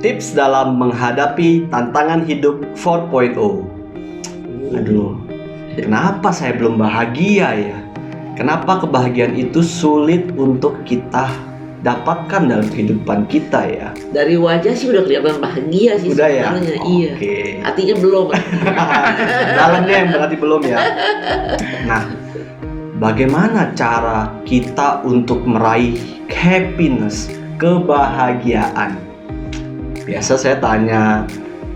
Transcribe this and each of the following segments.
Tips dalam menghadapi tantangan hidup 4.0. Aduh, kenapa saya belum bahagia ya? Kenapa kebahagiaan itu sulit untuk kita dapatkan dalam kehidupan kita ya? Dari wajah sih udah kelihatan bahagia sih Udah ya? sebenarnya. Iya. Oke. Hatinya belum. Dalamnya yang berarti belum ya. Nah, bagaimana cara kita untuk meraih happiness, kebahagiaan? Biasa saya tanya,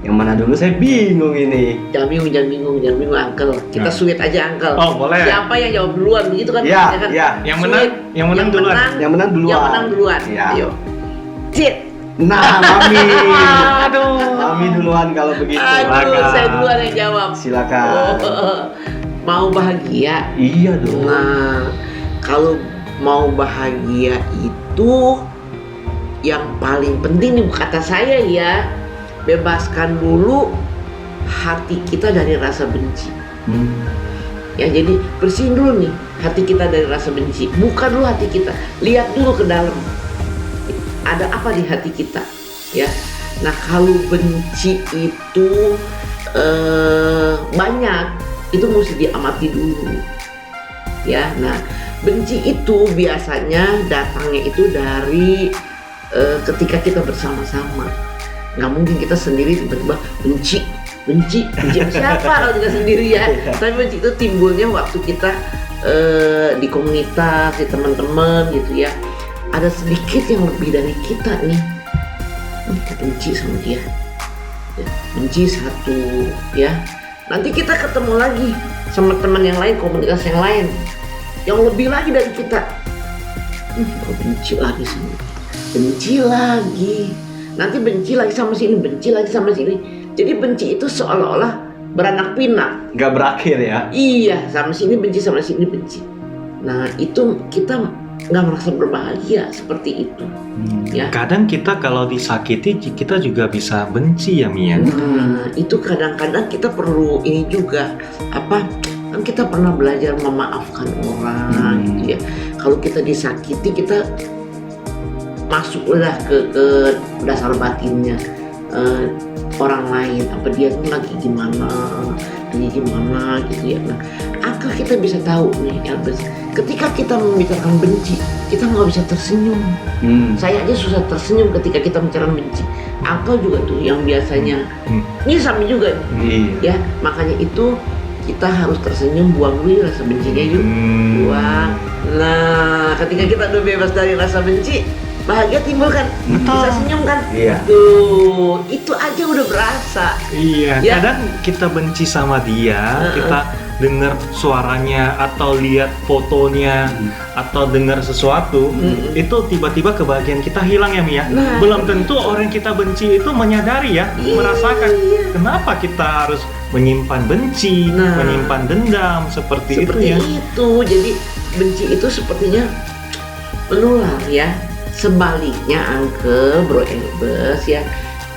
yang mana dulu, saya bingung ini. Jangan bingung Uncle. Kita Nah. sweet aja Uncle. Oh, boleh. Siapa yang jawab duluan begitu kan? Ya, kan? ya. Yang Sweet. menang duluan. Yang menang duluan. Yang menang duluan. Ya. Ayo. Sit. Nah, Mami. Aduh. Mami duluan kalau begitu. Aduh, Silakan. saya duluan yang jawab. Silakan. Mau bahagia? Iya dong. Nah, kalau mau bahagia itu yang paling penting nih kata saya ya, bebaskan dulu hati kita dari rasa benci. Ya, jadi bersihin dulu nih hati kita dari rasa benci. Buka dulu hati kita, lihat dulu ke dalam. Ada apa di hati kita, ya. Nah, kalau benci itu banyak, itu mesti diamati dulu. Ya, nah, benci itu biasanya datangnya itu dari ketika kita bersama-sama. Nggak mungkin kita sendiri tiba-tiba benci siapa kalau kita sendiri ya. Tapi benci itu timbulnya waktu kita di komunitas, di teman-teman gitu ya. Ada sedikit yang lebih dari kita nih, kita benci sama dia, ya, benci satu ya. Nanti kita ketemu lagi sama teman yang lain, komunitas yang lain yang lebih lagi dari kita, kok benci lagi sama dia, benci lagi, nanti benci lagi sama sini, benci lagi sama sini. Jadi benci itu seolah-olah beranak pinak. Nggak berakhir ya? Iya, sama sini benci, sama sini benci. Nah, itu kita nggak merasa berbahagia seperti itu. Ya. Kadang kita kalau disakiti kita juga bisa benci ya Mia. Nah, itu kadang-kadang kita perlu ini juga apa? Kan kita pernah belajar memaafkan orang gitu ya. Kalau kita disakiti, kita masuklah ke dasar batinnya orang lain, apa dia tuh lagi gimana gitu ya. Nah, akal kita bisa tahu nih, Elbes, ketika kita membicarakan benci, kita nggak bisa tersenyum. Saya aja susah tersenyum ketika kita membicarakan benci. Akal juga tuh yang biasanya ini sama juga, ya. Makanya itu kita harus tersenyum, buang dulu rasa bencinya yuk, buang. Nah, ketika kita udah bebas dari rasa benci, bahagia timbul kan, bisa senyum kan. Iya. Tuh, itu aja udah berasa. Iya, Ya. kadang kita benci sama dia, kita dengar suaranya atau lihat fotonya atau dengar sesuatu, itu tiba-tiba kebahagiaan kita hilang ya Mia. Nah. Belum tentu orang yang kita benci itu menyadari ya, merasakan kenapa kita harus menyimpan benci, Nah. menyimpan dendam seperti itu ya. Itu, jadi benci itu sepertinya menular ya. Sebaliknya Uncle, Bro Elbes ya,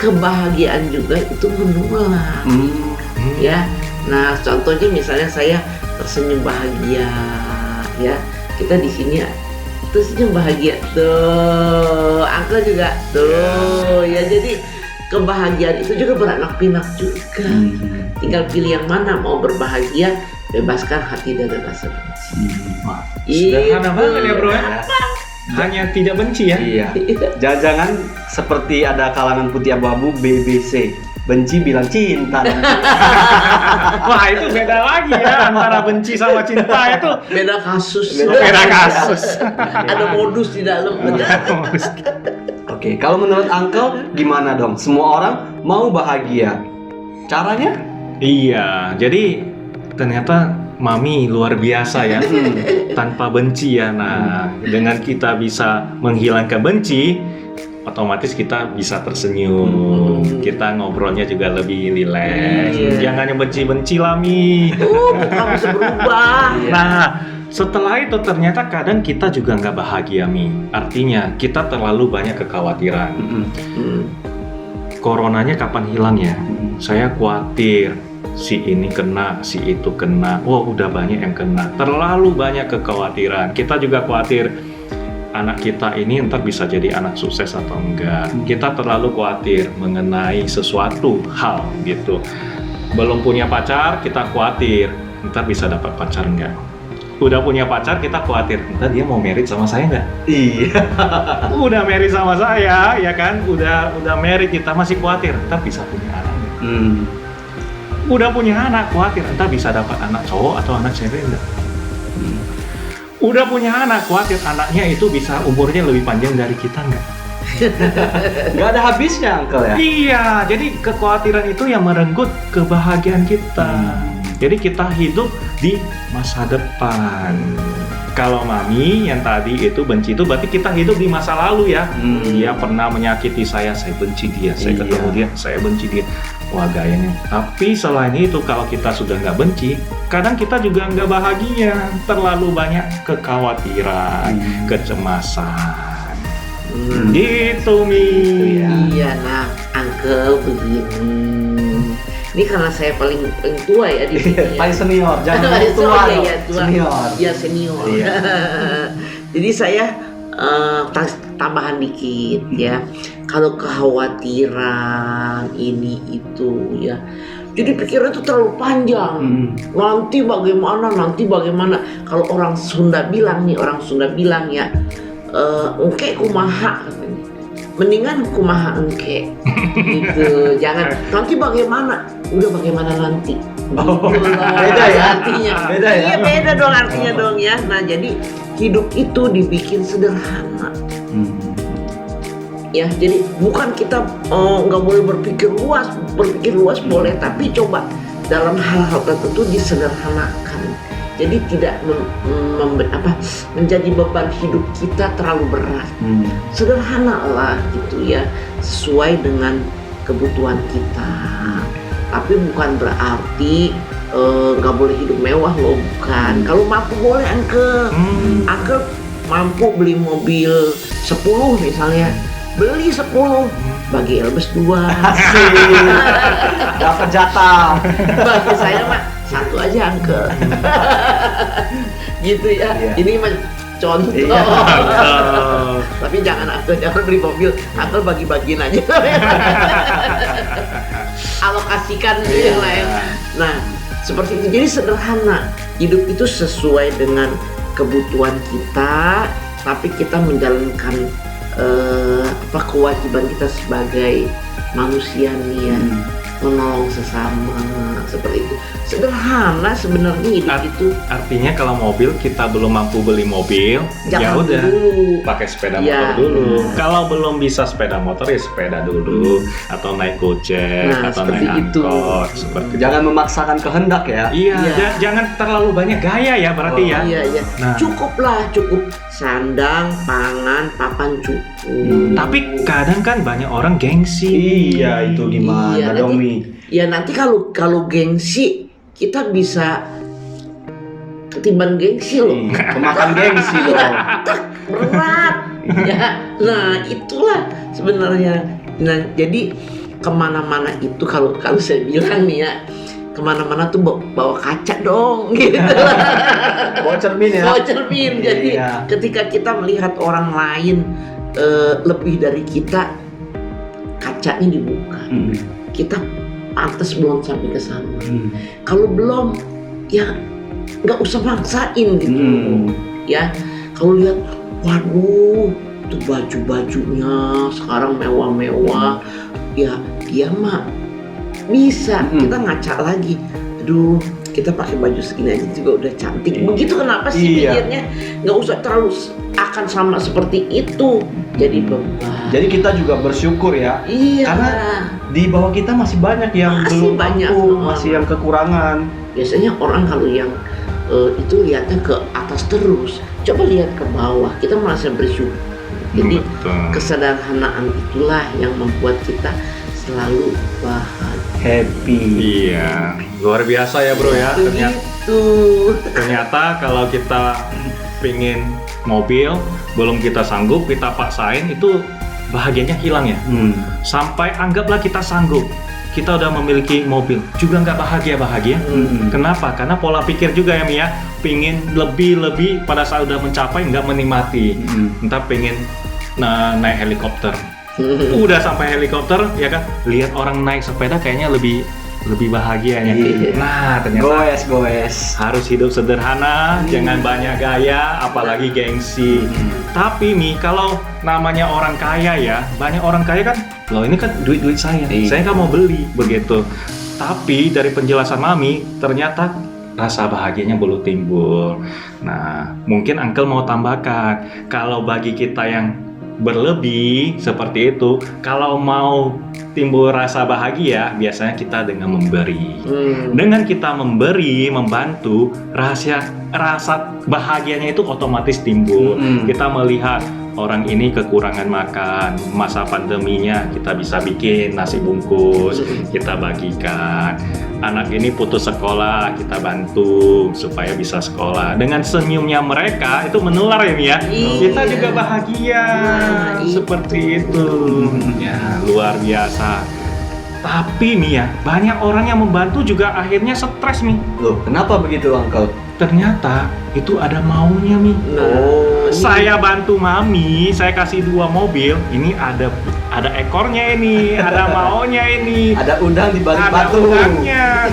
kebahagiaan juga itu menular. Ya, nah contohnya misalnya saya tersenyum bahagia, ya, kita di sini tersenyum bahagia, tuh, Uncle juga, tuh, ya, jadi kebahagiaan itu juga beranak pinak juga. Tinggal pilih yang mana, mau berbahagia, bebaskan hati dari rasa benci. Wah, sederhana banget ya Bro ya. Hanya tidak benci ya. Iya. Jangan-jangan seperti ada kalangan putih abu-abu BBC, benci bilang cinta. Wah itu beda lagi ya, antara benci sama cinta itu Beda kasus. beda kasus. Ada modus di dalam. Oke, kalau menurut Uncle gimana dong? Semua orang mau bahagia. Caranya? Iya, jadi ternyata Mami luar biasa ya, tanpa benci ya. Nah, dengan kita bisa menghilangkan benci, otomatis kita bisa tersenyum. Kita ngobrolnya juga lebih rileks. Jangan yang benci-benci lah Mi. Muka bisa berubah. Nah, setelah itu ternyata kadang kita juga nggak bahagia Mi. Artinya kita terlalu banyak kekhawatiran. Coronanya kapan hilang ya? Saya khawatir si ini kena, si itu kena. Wah, udah banyak yang kena. Terlalu banyak kekhawatiran. Kita juga khawatir anak kita ini ntar bisa jadi anak sukses atau enggak. Kita terlalu khawatir mengenai sesuatu hal gitu. Belum punya pacar, kita khawatir ntar bisa dapat pacar enggak. Udah punya pacar, kita khawatir ntar dia mau married sama saya enggak. Iya. Udah married sama saya, ya kan? Udah married, kita masih khawatir ntar bisa punya anak enggak. Udah punya anak, khawatir ntar bisa dapat anak cowok atau anak cewek enggak. Udah punya anak, khawatir anaknya itu bisa umurnya lebih panjang dari kita enggak? Nggak ada habisnya, Uncle ya? Iya, jadi kekhawatiran itu yang merenggut kebahagiaan kita. Jadi kita hidup di masa depan. Kalau Mami yang tadi itu benci itu berarti kita hidup di masa lalu ya. Dia pernah menyakiti saya benci dia. Saya ketemu dia, saya benci dia. Wah, gayanya. Tapi selain itu kalau kita sudah nggak benci, kadang kita juga nggak bahagia. Terlalu banyak kekhawatiran, kecemasan. Gitu, Mi. Iya, nah, Uncle begini. Ini karena saya paling tua ya di sini. Ya. Paling senior, jangan Paling tua, ya, tua. senior. Iya, senior. Iya. Jadi saya tambahan dikit ya. Kalau kekhawatiran ini itu ya, jadi pikiran itu terlalu panjang. Nanti bagaimana? Kalau orang Sunda bilang ya, engke kumaha katanya. Mendingan kumaha engke gitu. Jangan nanti bagaimana? Udah bagaimana nanti. Beda ya artinya. Beda ya. Iya, beda dong artinya dong ya. Nah, jadi hidup itu dibikin sederhana. Ya, jadi bukan kita nggak boleh berpikir luas boleh, tapi coba dalam hal-hal tertentu disederhanakan. Jadi tidak menjadi beban hidup kita terlalu berat. Sederhana lah gitu ya, sesuai dengan kebutuhan kita. Tapi bukan berarti nggak boleh hidup mewah loh, bukan. Kalau mampu boleh, Uncle mampu beli mobil 10 misalnya. Beli 10, bagi Elbes 2. Asik. Dapat jatah. Bagi saya mah 1 aja, Uncle. Gitu ya. Iya. Ini mah contoh. Iya. Tapi jangan beli mobil, Uncle bagi-bagiin aja. Alokasikan yang lain. Nah, seperti itu. Jadi sederhana. Hidup itu sesuai dengan kebutuhan kita, tapi kita menjalankan kewajiban kita sebagai manusia nih ya, menolong sesama seperti itu. Sederhana sebenarnya hidup itu. Artinya kalau mobil kita belum mampu beli mobil, ya Jangan udah dulu. pakai sepeda Ya, motor dulu. benar. Kalau belum bisa sepeda motor ya sepeda dulu, atau naik gojek, Nah, atau seperti naik itu. angkot, seperti itu. Jangan memaksakan kehendak ya. Iya, Iya. jangan terlalu banyak gaya ya berarti ya. Iya. Nah. Cukup sandang, pangan, papan cukup. Tapi kadang kan banyak orang gengsi. Iya, itu gimana Iya, dong, nanti- Mi? Ya nanti kalau gengsi kita bisa ketiban gengsi loh. Kemakan gengsi loh. Berat ya. Nah itulah sebenarnya. Nah jadi kemana-mana itu kalau saya bilang nih ya, kemana-mana tuh bawa kaca dong gitu. Bawa cermin ya. Bawa cermin. Jadi Iya. ketika kita melihat orang lain lebih dari kita, kacanya dibuka. Kita pantas belum sampai ke sana. Kalau belum, ya nggak usah maksain gitu. Ya, kalau lihat, waduh, tuh baju-bajunya sekarang mewah-mewah. Ya, dia mah bisa. Kita ngaca lagi. Aduh, kita pakai baju segini aja juga udah cantik. Begitu kenapa sih Iya. pikirnya? Nggak usah terlalu akan sama seperti itu. Jadi beban. Jadi kita juga bersyukur ya. Iya. Karena di bawah kita masih banyak yang Masih belum banyak. mampu, masih yang kekurangan. Biasanya orang kalau yang itu lihatnya ke atas terus, coba lihat ke bawah, kita merasa bersyukur. Jadi Betul. kesederhanaan itulah yang membuat kita selalu bahagia. Happy. Iya, luar biasa ya bro ya. Begitu. Ternyata kalau kita pengen mobil belum kita sanggup, kita paksain, itu bahagianya hilang ya. Sampai anggaplah kita sanggup, kita udah memiliki mobil juga nggak bahagia. Kenapa? Karena pola pikir juga ya Mia, pingin lebih pada saat udah mencapai nggak menikmati. Entah pengen naik helikopter, udah sampai helikopter ya kan, lihat orang naik sepeda kayaknya lebih bahagianya. Nah ternyata Goes. harus hidup sederhana, jangan banyak gaya, apalagi gengsi. Tapi nih kalau namanya orang kaya ya, banyak orang kaya kan, loh ini kan duit saya kan mau beli begitu. Tapi dari penjelasan Mami, ternyata rasa bahagianya belum timbul. Nah, mungkin Uncle mau tambahkan, kalau bagi kita yang berlebih seperti itu, kalau mau timbul rasa bahagia, biasanya kita dengan memberi. Dengan kita memberi, membantu, rasa bahagianya itu otomatis timbul. Kita melihat orang ini kekurangan makan, masa pandeminya kita bisa bikin nasi bungkus, kita bagikan. Anak ini putus sekolah, kita bantu supaya bisa sekolah. Dengan senyumnya mereka itu menular ya Mia. Kita juga bahagia. Seperti itu. Ya, luar biasa. Tapi Mia, banyak orang yang membantu juga akhirnya stres nih. Loh, kenapa begitu Uncle? Ternyata itu ada maunya Mi. Saya bantu Mami, saya kasih 2 mobil. Ini ada ekornya ini, ada maunya ini. Ada udang di balik Ada batu. udangnya.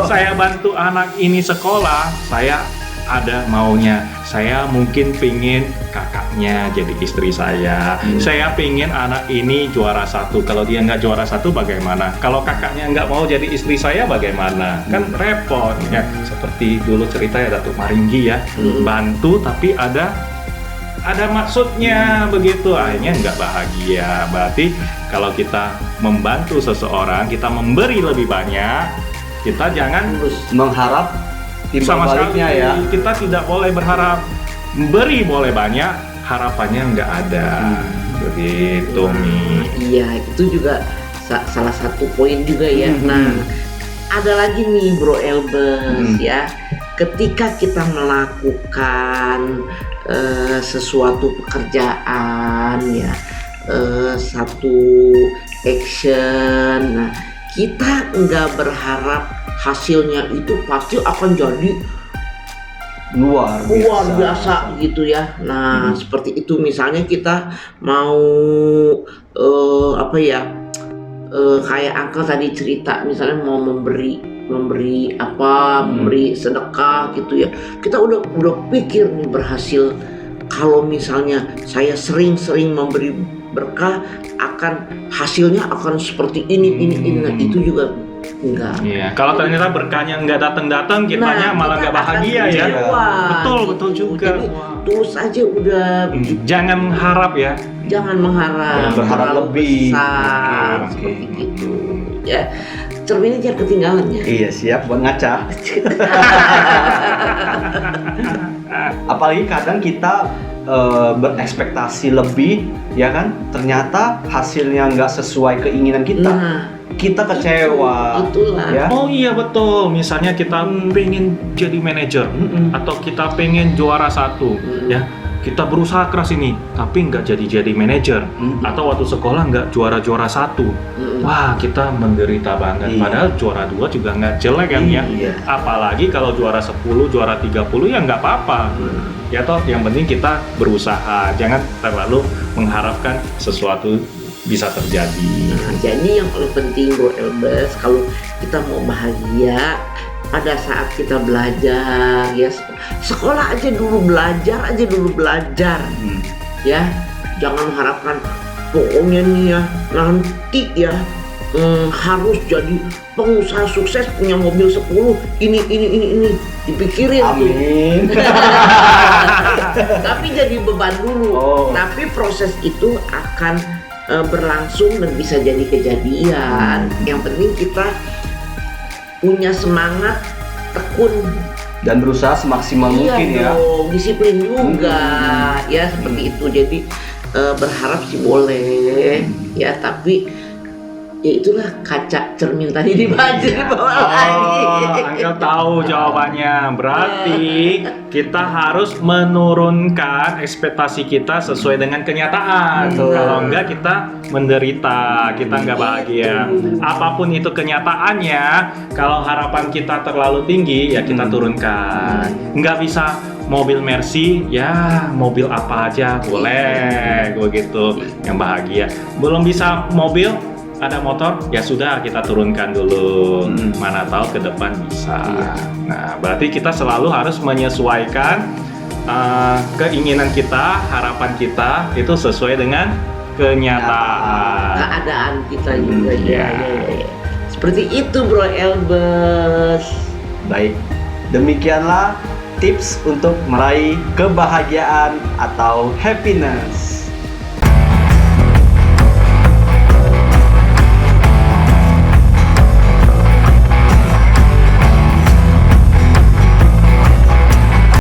Saya bantu anak ini sekolah, saya ada maunya. Saya mungkin pingin kakaknya jadi istri saya. Saya pingin anak ini juara 1. Kalau dia nggak juara 1 bagaimana? Kalau kakaknya nggak mau jadi istri saya bagaimana? Kan repot ya. Seperti dulu cerita ya Datuk Maringgi ya. Bantu tapi ada maksudnya begitu, akhirnya nggak bahagia. Berarti kalau kita membantu seseorang, kita memberi lebih banyak, kita jangan Mengharap timbal sama baliknya sekali ya. kita tidak boleh berharap. Beri boleh banyak, harapannya nggak ada. Begitu Mi. Iya, itu juga salah satu poin juga ya. Nah, ada lagi nih Bro Elbes ya. Ketika kita melakukan sesuatu pekerjaan ya, satu action, nah kita nggak berharap hasilnya itu pasti akan jadi Luar biasa gitu ya. Nah, seperti itu misalnya kita mau kayak Uncle tadi cerita, misalnya mau memberi sedekah gitu ya. Kita udah pikir nih berhasil, kalau misalnya saya sering-sering memberi berkah, akan hasilnya akan seperti ini. Nah, itu juga enggak. Iya, kalau ternyata berkahnya nggak datang, kitanya malah nggak bahagia ya. Betul juga. Jadi tulus aja udah. Jangan harap ya. Jangan mengharap. Jangan berharap terlalu lebih. besar, seperti itu. Ya, cerminnya jangan ketinggalan ya. Iya, siap buat ngaca. Apalagi kadang kita berekspektasi lebih, ya kan? Ternyata hasilnya nggak sesuai keinginan kita. Kita kecewa. Itulah. Ya? Oh iya betul. Misalnya kita pengen jadi manajer atau kita pengen juara 1, ya. Kita berusaha keras ini, tapi nggak jadi manajer. Atau waktu sekolah nggak juara 1. Wah, kita menderita banget. Padahal juara 2 juga nggak jelek kan ya. Apalagi kalau juara 10, juara 30 ya nggak apa-apa. Ya toh, yang penting kita berusaha. Jangan terlalu mengharapkan sesuatu bisa terjadi. Nah, jadi yang paling penting Bro Elbes, kalau kita mau bahagia pada saat kita belajar ya, sekolah aja dulu, belajar ya. Jangan mengharapkan pokoknya nih ya nanti ya harus jadi pengusaha sukses, punya mobil 10, ini dipikirin. Amin. Tapi jadi beban dulu. Tapi proses itu akan berlangsung dan bisa jadi kejadian. Yang penting kita punya semangat, tekun Dan berusaha semaksimal mungkin ya. Disiplin juga ya seperti itu. Jadi berharap sih boleh ya, tapi Ya itulah kaca cermin tadi dibawa lagi. Angkel tahu jawabannya. Berarti kita harus menurunkan ekspektasi kita sesuai dengan kenyataan. Betul. Kalau enggak kita menderita, kita nggak bahagia. Apapun itu kenyataannya, kalau harapan kita terlalu tinggi, ya kita turunkan. Nggak bisa mobil Mercy, ya mobil apa aja boleh, begitu yang bahagia. Belum bisa mobil, ada motor, ya sudah kita turunkan dulu. Mana tahu ke depan bisa. Iya. Nah, berarti kita selalu harus menyesuaikan keinginan kita, harapan kita itu sesuai dengan kenyataan. Keadaan kita juga Iya. ya. Seperti itu Bro Elbes. Baik, demikianlah tips untuk meraih kebahagiaan atau happiness.